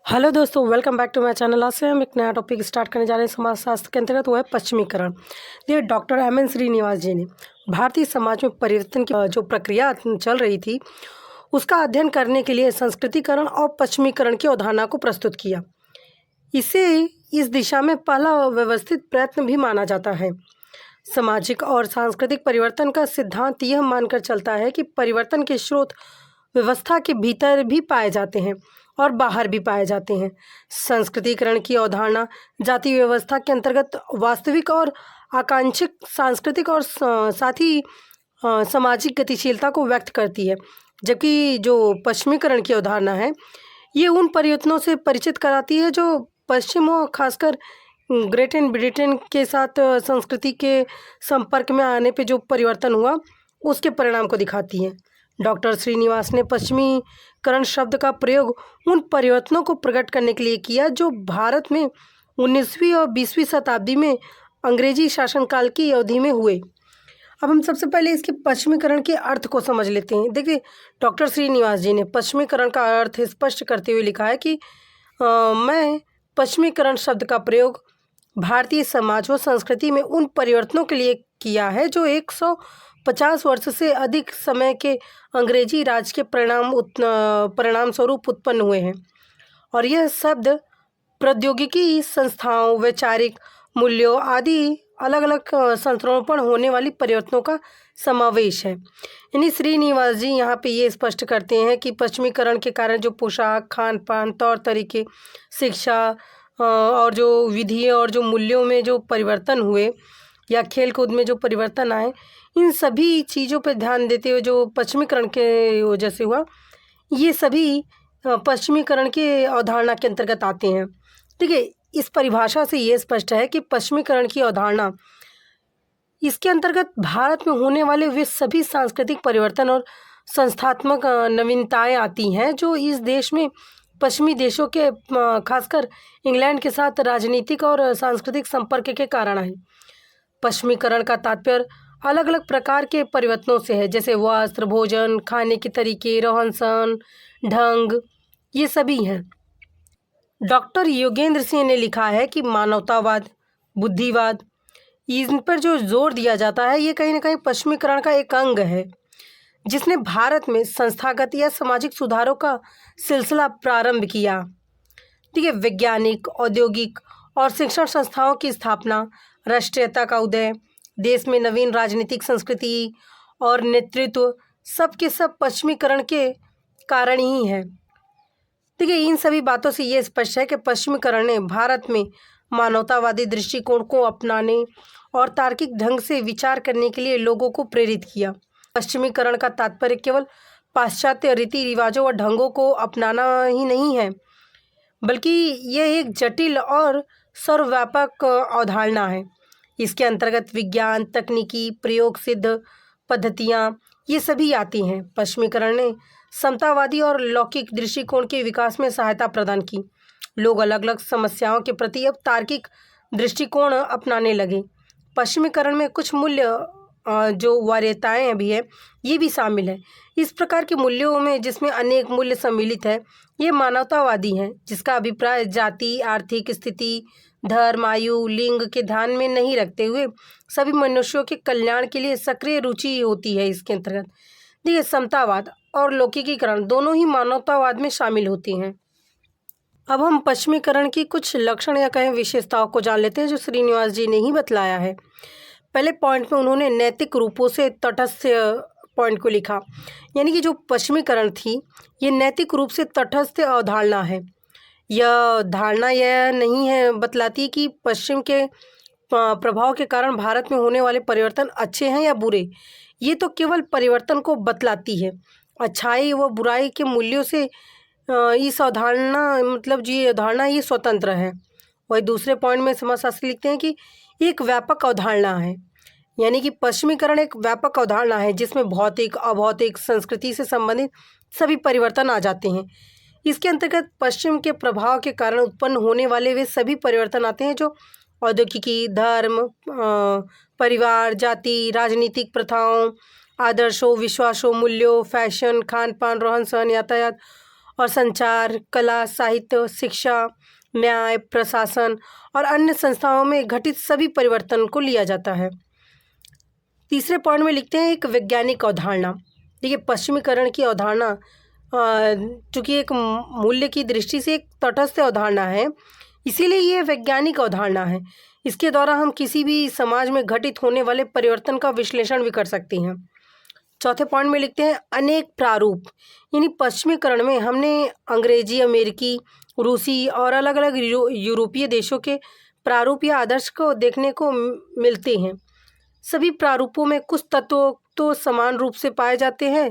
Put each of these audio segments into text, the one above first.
Hello दोस्तों, welcome back to my channel. आज से हम एक नया टॉपिक स्टार्ट करने जा रहे हैं समाज शास्त्र के अंतर्गत, वो है पश्चिमीकरण। ये डॉक्टर एम.एन. श्रीनिवास जी ने भारतीय समाज में परिवर्तन की जो प्रक्रिया चल रही थी उसका अध्ययन करने के लिए संस्कृतिकरण और पश्चिमीकरण की अवधारणा को प्रस्तुत किया। इसे इस दिशा में पहला व्यवस्थित प्रयत्न भी माना जाता है। सामाजिक और सांस्कृतिक परिवर्तन का सिद्धांत यह मानकर चलता है कि परिवर्तन के स्रोत व्यवस्था के भीतर भी पाए जाते हैं और बाहर भी पाए जाते हैं। संस्कृतिकरण की अवधारणा जाति व्यवस्था के अंतर्गत वास्तविक और आकांक्षित सांस्कृतिक और साथ ही सामाजिक गतिशीलता को व्यक्त करती है, जबकि जो पश्चिमीकरण की अवधारणा है ये उन परिवर्तनों से परिचित कराती है जो पश्चिम और खासकर ग्रेट ब्रिटेन के साथ संस्कृति के संपर्क में आने पे जो परिवर्तन हुआ उसके परिणाम को दिखाती है। डॉक्टर श्रीनिवास ने पश्चिमीकरण शब्द का प्रयोग उन परिवर्तनों को प्रकट करने के लिए किया जो भारत में 19वीं और 20वीं शताब्दी में अंग्रेजी शासनकाल की अवधि में हुए। अब हम सबसे पहले इसके पश्चिमीकरण के अर्थ को समझ लेते हैं। देखिए, डॉक्टर श्रीनिवास जी ने पश्चिमीकरण का अर्थ स्पष्ट करते हुए लिखा है कि मैं पश्चिमीकरण शब्द का प्रयोग भारतीय समाज व संस्कृति में उन परिवर्तनों के लिए किया है जो 150 वर्ष से अधिक समय के अंग्रेजी राज के परिणाम स्वरूप उत्पन्न हुए हैं, और यह शब्द प्रौद्योगिकी, संस्थाओं, वैचारिक मूल्यों आदि अलग अलग संस्करणों पर होने वाली परिवर्तनों का समावेश है। यानी श्रीनिवास जी यहाँ पे ये स्पष्ट करते हैं कि पश्चिमीकरण के कारण जो पोशाक, खान पान, तौर तरीके, शिक्षा और जो विधि और जो मूल्यों में जो परिवर्तन हुए या खेल कूद में जो परिवर्तन आए, इन सभी चीज़ों पर ध्यान देते हुए जो पश्चिमीकरण के वजह से हुआ, ये सभी पश्चिमीकरण के अवधारणा के अंतर्गत आते हैं। देखिए, इस परिभाषा से ये स्पष्ट है कि पश्चिमीकरण की अवधारणा इसके अंतर्गत भारत में होने वाले वे सभी सांस्कृतिक परिवर्तन और संस्थात्मक नवीनताएं आती हैं जो इस देश में पश्चिमी देशों के खासकर इंग्लैंड के साथ राजनीतिक और सांस्कृतिक संपर्क के कारण है। पश्चिमीकरण का तात्पर्य अलग अलग प्रकार के परिवर्तनों से है, जैसे वस्त्र, भोजन, खाने के तरीके, रहन सहन, ढंग, ये सभी हैं। डॉक्टर योगेंद्र सिंह ने लिखा है कि मानवतावाद, बुद्धिवाद, इन पर जो जोर दिया जाता है ये कहीं ना कहीं पश्चिमीकरण का एक अंग है, जिसने भारत में संस्थागत या सामाजिक सुधारों का सिलसिला प्रारंभ किया। ठीक है, वैज्ञानिक, औद्योगिक और शिक्षण संस्थाओं की स्थापना, राष्ट्रीयता का उदय, देश में नवीन राजनीतिक संस्कृति और नेतृत्व, सब के सब पश्चिमीकरण के कारण ही है। देखिए, इन सभी बातों से ये स्पष्ट है कि पश्चिमीकरण ने भारत में मानवतावादी दृष्टिकोण को अपनाने और तार्किक ढंग से विचार करने के लिए लोगों को प्रेरित किया। पश्चिमीकरण का तात्पर्य केवल पाश्चात्य रीति रिवाजों और ढंगों को अपनाना ही नहीं है, बल्कि यह एक जटिल और सर्वव्यापक अवधारणा है। इसके अंतर्गत विज्ञान, तकनीकी, प्रयोग सिद्ध पद्धतियाँ, ये सभी आती हैं। पश्चिमीकरण ने समतावादी और लौकिक दृष्टिकोण के विकास में सहायता प्रदान की। लोग अलग अलग समस्याओं के प्रति अब तार्किक दृष्टिकोण अपनाने लगे। पश्चिमीकरण में कुछ मूल्य जो वरीयताएँ भी है ये भी शामिल है। इस प्रकार के मूल्यों में जिसमें अनेक मूल्य सम्मिलित है, ये मानवतावादी हैं, जिसका अभिप्राय जाति, आर्थिक स्थिति, धर्म, आयु, लिंग के ध्यान में नहीं रखते हुए सभी मनुष्यों के कल्याण के लिए सक्रिय रुचि होती है। इसके अंतर्गत देखिए, समतावाद और लौकिकीकरण दोनों ही मानवतावाद में शामिल होती हैं। अब हम पश्चिमीकरण की कुछ लक्षण या कहें विशेषताओं को जान लेते हैं जो श्रीनिवास जी ने ही बतलाया है। पहले पॉइंट में उन्होंने नैतिक रूपों से तटस्थ पॉइंट को लिखा, यानी कि जो पश्चिमीकरण थी ये नैतिक रूप से तटस्थ अवधारणा है। यह धारणा यह नहीं है बतलाती कि पश्चिम के प्रभाव के कारण भारत में होने वाले परिवर्तन अच्छे हैं या बुरे, ये तो केवल परिवर्तन को बतलाती है। अच्छाई व बुराई के मूल्यों से इस अवधारणा मतलब जी अवधारणा ये स्वतंत्र है। वही दूसरे पॉइंट में समाजशास्त्री लिखते हैं कि एक व्यापक अवधारणा है, यानी कि पश्चिमीकरण एक व्यापक अवधारणा है जिसमें भौतिक, अभौतिक, संस्कृति से संबंधित सभी परिवर्तन आ जाते हैं। इसके अंतर्गत पश्चिम के प्रभाव के कारण उत्पन्न होने वाले वे सभी परिवर्तन आते हैं जो औद्योगिकी, धर्म, परिवार, जाति, राजनीतिक प्रथाओं, आदर्शों, विश्वासों, मूल्यों, फैशन, खान पान, रहन सहन, यातायात और संचार, कला, साहित्य, शिक्षा, न्याय, प्रशासन और अन्य संस्थाओं में घटित सभी परिवर्तन को लिया जाता है। तीसरे पॉइंट में लिखते हैं एक वैज्ञानिक अवधारणा। देखिए, पश्चिमीकरण की अवधारणा चूँकि एक मूल्य की दृष्टि से एक तटस्थ अवधारणा है, इसीलिए ये वैज्ञानिक अवधारणा है। इसके द्वारा हम किसी भी समाज में घटित होने वाले परिवर्तन का विश्लेषण भी कर सकते हैं। चौथे पॉइंट में लिखते हैं अनेक प्रारूप, यानी पश्चिमीकरण में हमने अंग्रेजी, अमेरिकी, रूसी और अलग अलग यूरोपीय देशों के प्रारूप या आदर्श को देखने को मिलते हैं। सभी प्रारूपों में कुछ तत्व तो समान रूप से पाए जाते हैं।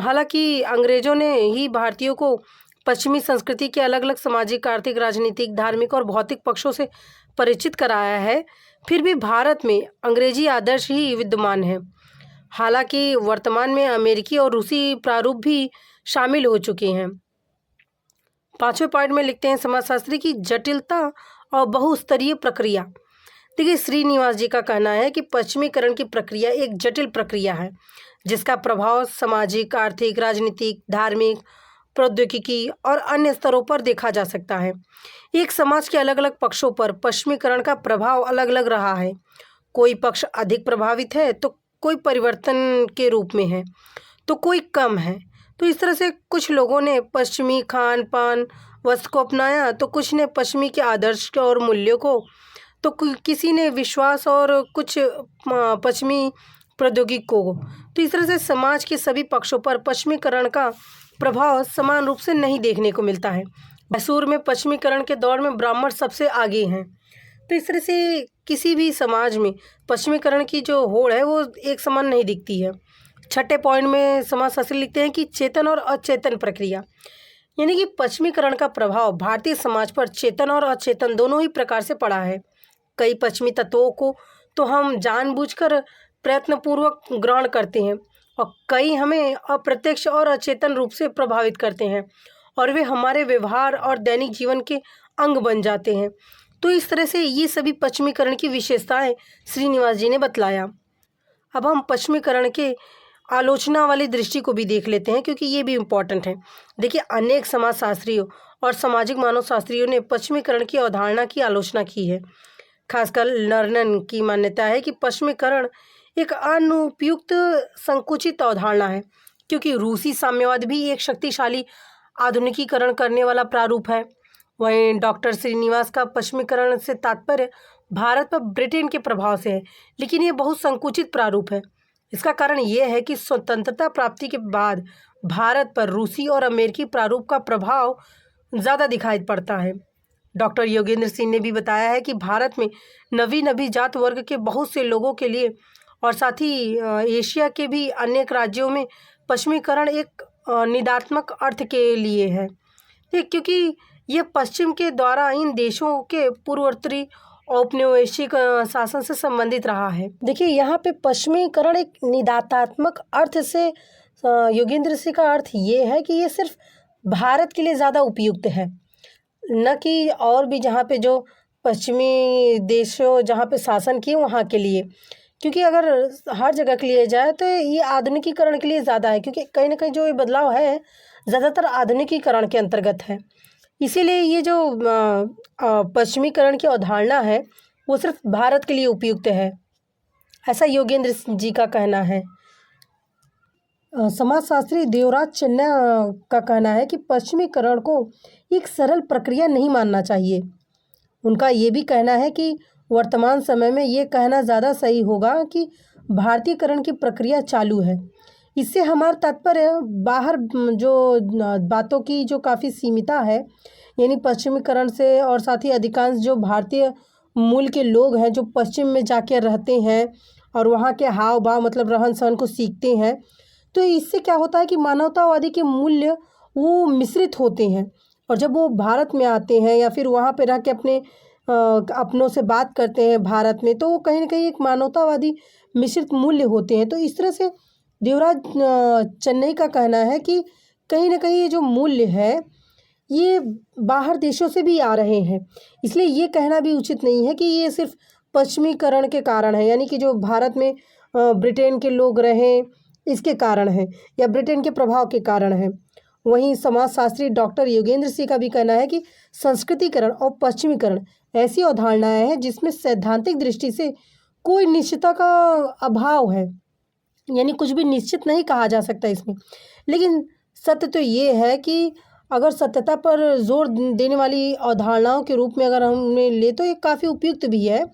हालांकि अंग्रेज़ों ने ही भारतीयों को पश्चिमी संस्कृति के अलग अलग सामाजिक, आर्थिक, राजनीतिक, धार्मिक और भौतिक पक्षों से परिचित कराया है, फिर भी भारत में अंग्रेजी आदर्श ही विद्यमान है। हालांकि वर्तमान में अमेरिकी और रूसी प्रारूप भी शामिल हो चुके हैं। पांचवें पॉइंट में लिखते हैं समाजशास्त्री की जटिलता और बहुस्तरीय प्रक्रिया। देखिए, श्रीनिवास जी का कहना है कि पश्चिमीकरण की प्रक्रिया एक जटिल प्रक्रिया है जिसका प्रभाव सामाजिक, आर्थिक, राजनीतिक, धार्मिक, प्रौद्योगिकी और अन्य स्तरों पर देखा जा सकता है। एक समाज के अलग अलग पक्षों पर पश्चिमीकरण का प्रभाव अलग अलग रहा है। कोई पक्ष अधिक प्रभावित है तो कोई परिवर्तन के रूप में है तो कोई कम है। तो इस तरह से कुछ लोगों ने पश्चिमी खान पान वस्त्र को अपनाया, तो कुछ ने पश्चिमी के आदर्श और मूल्यों को, तो किसी ने विश्वास और कुछ पश्चिमी प्रौद्योगिकी को। तो इस तरह से समाज के सभी पक्षों पर पश्चिमीकरण का प्रभाव समान रूप से नहीं देखने को मिलता है। मैसूर में पश्चिमीकरण के दौर में ब्राह्मण सबसे आगे हैं। तो इस तरह से किसी भी समाज में पश्चिमीकरण की जो होड़ है वो एक समान नहीं दिखती है। छठे पॉइंट में समाजशास्त्री लिखते हैं कि चेतन और अचेतन प्रक्रिया, यानी कि पश्चिमीकरण का प्रभाव भारतीय समाज पर चेतन और अचेतन दोनों ही प्रकार से पड़ा है। कई पश्चिमी तत्वों को तो हम जानबूझकर प्रयत्नपूर्वक ग्रहण करते हैं और कई हमें अप्रत्यक्ष और अचेतन रूप से प्रभावित करते हैं और वे हमारे व्यवहार और दैनिक जीवन के अंग बन जाते हैं। तो इस तरह से ये सभी पश्चिमीकरण की विशेषताएं श्रीनिवास जी ने बतलाया। अब हम पश्चिमीकरण के आलोचना वाली दृष्टि को भी देख लेते हैं क्योंकि ये भी इम्पॉर्टेंट है। देखिए, अनेक समाजशास्त्रियों और सामाजिक मानवशास्त्रियों ने पश्चिमीकरण की अवधारणा की आलोचना की है। खासकर लर्नन की मान्यता है कि पश्चिमीकरण एक अनुपयुक्त संकुचित अवधारणा है क्योंकि रूसी साम्यवाद भी एक शक्तिशाली आधुनिकीकरण करने वाला प्रारूप है। वहीं डॉक्टर श्रीनिवास का पश्चिमीकरण से तात्पर्य भारत पर ब्रिटेन के प्रभाव से है, लेकिन ये बहुत संकुचित प्रारूप है। इसका कारण ये है कि स्वतंत्रता प्राप्ति के बाद भारत पर रूसी और अमेरिकी प्रारूप का प्रभाव ज़्यादा दिखाई पड़ता है। डॉक्टर योगेंद्र सिंह ने भी बताया है कि भारत में नवीन अभिजात वर्ग के बहुत से लोगों के लिए और साथ ही एशिया के भी अनेक राज्यों में पश्चिमीकरण एक निदात्मक अर्थ के लिए है, क्योंकि यह पश्चिम के द्वारा इन देशों के पूर्वोत्तरी औपनिवेशिक शासन से संबंधित रहा है। देखिए, यहाँ पे पश्चिमीकरण एक निदात्मक अर्थ से योगेंद्र सिंह का अर्थ ये है कि ये सिर्फ भारत के लिए ज़्यादा उपयुक्त है, न कि और भी जहाँ पे जो पश्चिमी देशों जहाँ पे शासन किए वहाँ के लिए। क्योंकि अगर हर जगह के लिए जाए तो ये आधुनिकीकरण के लिए ज़्यादा है, क्योंकि कहीं ना कहीं जो ये बदलाव है ज़्यादातर आधुनिकीकरण के अंतर्गत है। इसीलिए ये जो पश्चिमीकरण की अवधारणा है वो सिर्फ भारत के लिए उपयुक्त है, ऐसा योगेंद्र जी का कहना है। समाजशास्त्री देवराज चन्ना का कहना है कि पश्चिमीकरण को एक सरल प्रक्रिया नहीं मानना चाहिए। उनका ये भी कहना है कि वर्तमान समय में ये कहना ज़्यादा सही होगा कि भारतीयकरण की प्रक्रिया चालू है। इससे हमारा तात्पर्य बाहर जो बातों की जो काफ़ी सीमितता है, यानी पश्चिमीकरण से, और साथ ही अधिकांश जो भारतीय मूल के लोग हैं जो पश्चिम में जाकर रहते हैं और वहाँ के हाव भाव मतलब रहन सहन को सीखते हैं, तो इससे क्या होता है कि मानवतावादी के मूल्य वो मिश्रित होते हैं और जब वो भारत में आते हैं या फिर वहाँ पे रह के अपने अपनों से बात करते हैं भारत में, तो वो कहीं ना कहीं एक मानवतावादी मिश्रित मूल्य होते हैं। तो इस तरह से देवराज चन्नई का कहना है कि कहीं ना कहीं ये जो मूल्य है ये बाहर देशों से भी आ रहे हैं, इसलिए ये कहना भी उचित नहीं है कि ये सिर्फ पश्चिमीकरण के कारण है, यानी कि जो भारत में ब्रिटेन के लोग रहे इसके कारण है या ब्रिटेन के प्रभाव के कारण है। वहीं समाजशास्त्री डॉक्टर योगेंद्र सिंह का भी कहना है कि संस्कृतिकरण और पश्चिमीकरण ऐसी अवधारणाएं हैं जिसमें सैद्धांतिक दृष्टि से कोई निश्चितता का अभाव है, यानी कुछ भी निश्चित नहीं कहा जा सकता इसमें। लेकिन सत्य तो ये है कि अगर सत्यता पर जोर देने वाली अवधारणाओं के रूप में अगर हमने ले तो ये काफ़ी उपयुक्त भी है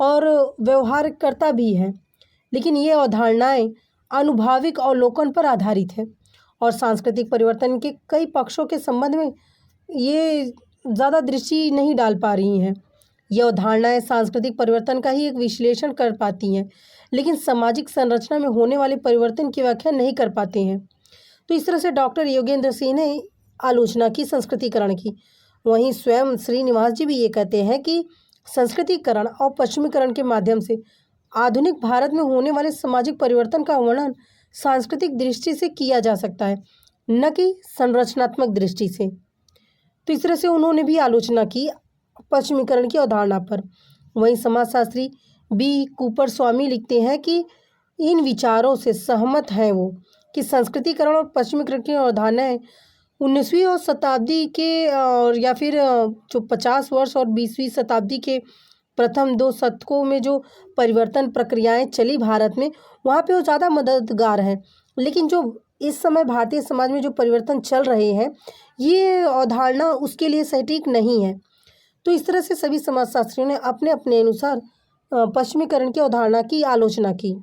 और व्यवहारकर्ता भी है। लेकिन ये अवधारणाएं आनुभाविक अवलोकन पर आधारित है और सांस्कृतिक परिवर्तन के कई पक्षों के संबंध में ये ज़्यादा दृष्टि नहीं डाल पा रही हैं। ये अवधारणाएं सांस्कृतिक परिवर्तन का ही एक विश्लेषण कर पाती हैं, लेकिन सामाजिक संरचना में होने वाले परिवर्तन की व्याख्या नहीं कर पाते हैं। तो इस तरह से डॉक्टर योगेंद्र सिंह ने आलोचना की संस्कृतिकरण की। वहीं स्वयं श्रीनिवास जी भी ये कहते हैं कि संस्कृतिकरण और पश्चिमीकरण के माध्यम से आधुनिक भारत में होने वाले सामाजिक परिवर्तन का वर्णन सांस्कृतिक दृष्टि से किया जा सकता है, न कि संरचनात्मक दृष्टि से। तो इस तरह से उन्होंने भी आलोचना की पश्चिमीकरण की अवधारणा पर। वहीं समाजशास्त्री बी कूपर स्वामी लिखते हैं कि इन विचारों से सहमत हैं वो कि संस्कृतिकरण और पश्चिमीकरण की अवधारणाएं 19वीं और शताब्दी के और या फिर जो 50 वर्ष और 20वीं शताब्दी के प्रथम 2 शतकों में जो परिवर्तन प्रक्रियाएं चली भारत में, वहाँ पे वो ज़्यादा मददगार हैं। लेकिन जो इस समय भारतीय समाज में जो परिवर्तन चल रहे हैं, ये अवधारणा उसके लिए सटीक नहीं है। तो इस तरह से सभी समाजशास्त्रियों ने अपने अपने अनुसार पश्चिमीकरण की अवधारणा की आलोचना की।